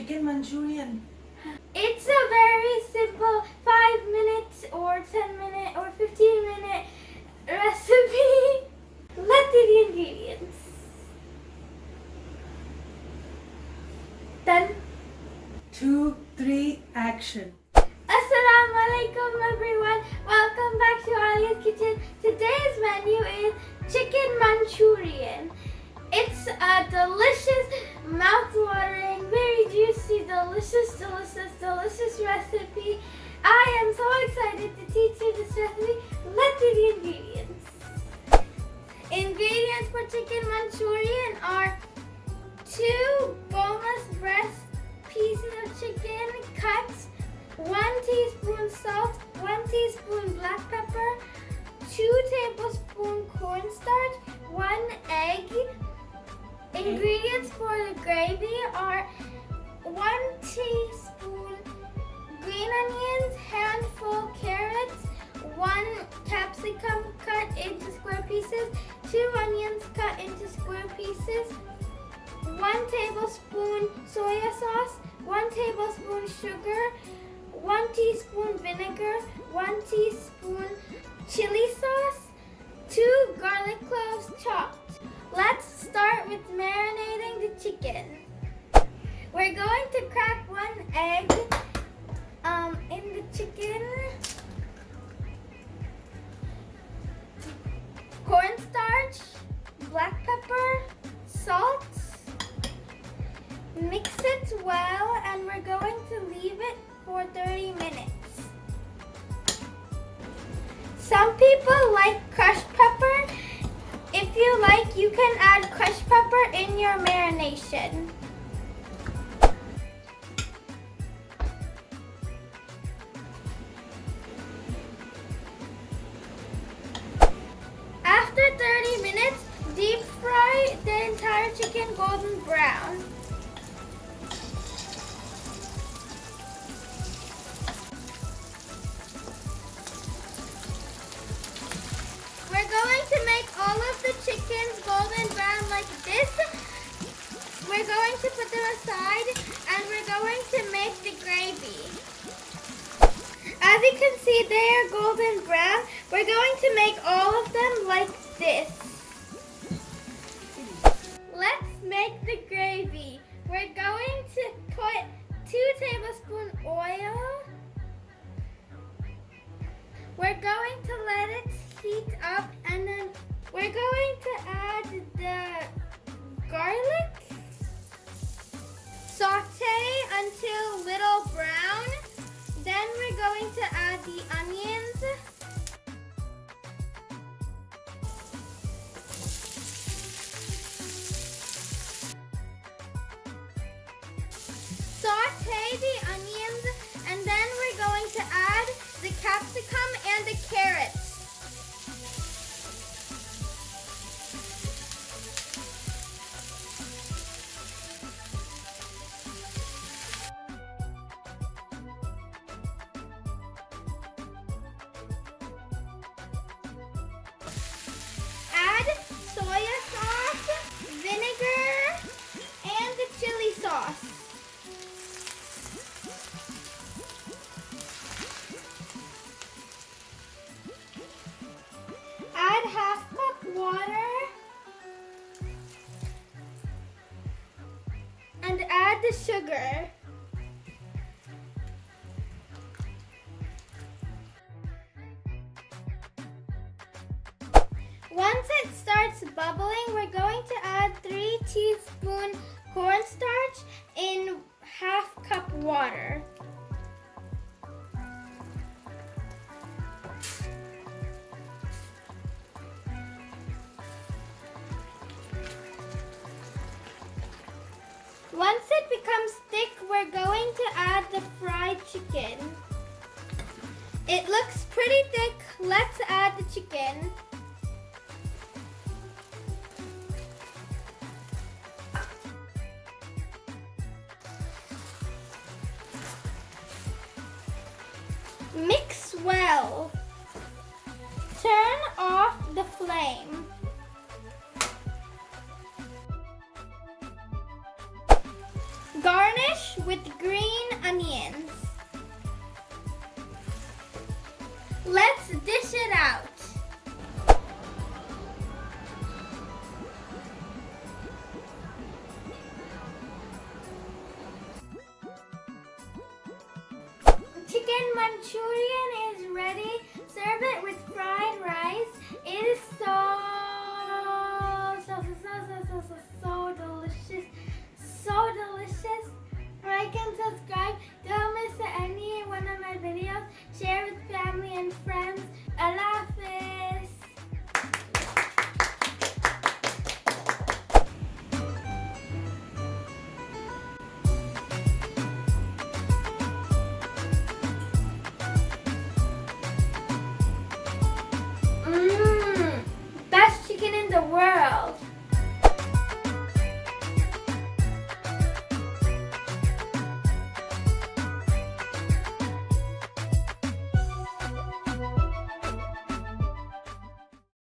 chicken Manchurian. It's a very simple 5 minutes or 10 minute or 15-minute recipe. Let's do the ingredients. Done. 2, 3, action. Assalamu alaikum everyone. Welcome back to ALIYAH'S kitchen. Today's menu is chicken Manchurian. It's a delicious, mouth-watering, very juicy, delicious recipe. I am so excited to teach you this recipe. Let's do the ingredients. Ingredients for chicken Manchurian are 2 boneless breast pieces of chicken cut, 1 teaspoon salt, 1 teaspoon black pepper, 2 tablespoons cornstarch, 1 egg. Ingredients for the gravy are 1 teaspoon green onions, handful carrots, 1 capsicum cut into square pieces, 2 onions cut into square pieces, 1 tablespoon soy sauce, 1 tablespoon sugar, 1 teaspoon vinegar, 1 teaspoon chili sauce, 2 garlic cloves chopped. Let's start with marinating the chicken. We're going to crack 1 egg in the chicken, cornstarch, black pepper, salt. Mix it well, and we're going to leave it for 30 minutes. Some people like crushed pepper. If you like, you can add crushed pepper in your marination. After 30 minutes, deep fry the entire chicken golden brown. We're going to make all of the chickens golden brown like this. We're going to put them aside, and we're going to make the gravy. As you can see, they are golden brown. We're going to make all of them like this. Let's make the gravy. We're going to put 2 tablespoons oil. We're going to let it heat up, and then we're going to add the garlic. Saute until little brown. Then we're going to add the onions. Saute the onions, and then we're going to add the capsicum and the carrots. Add soy sauce, vinegar, and the chili sauce. Add half cup water and add the sugar. Once it starts bubbling, we're going to add 3 teaspoons cornstarch in half cup water. Once it becomes thick, we're going to add the fried chicken. It looks pretty thick. Let's add the chicken. Mix well. Turn off the flame.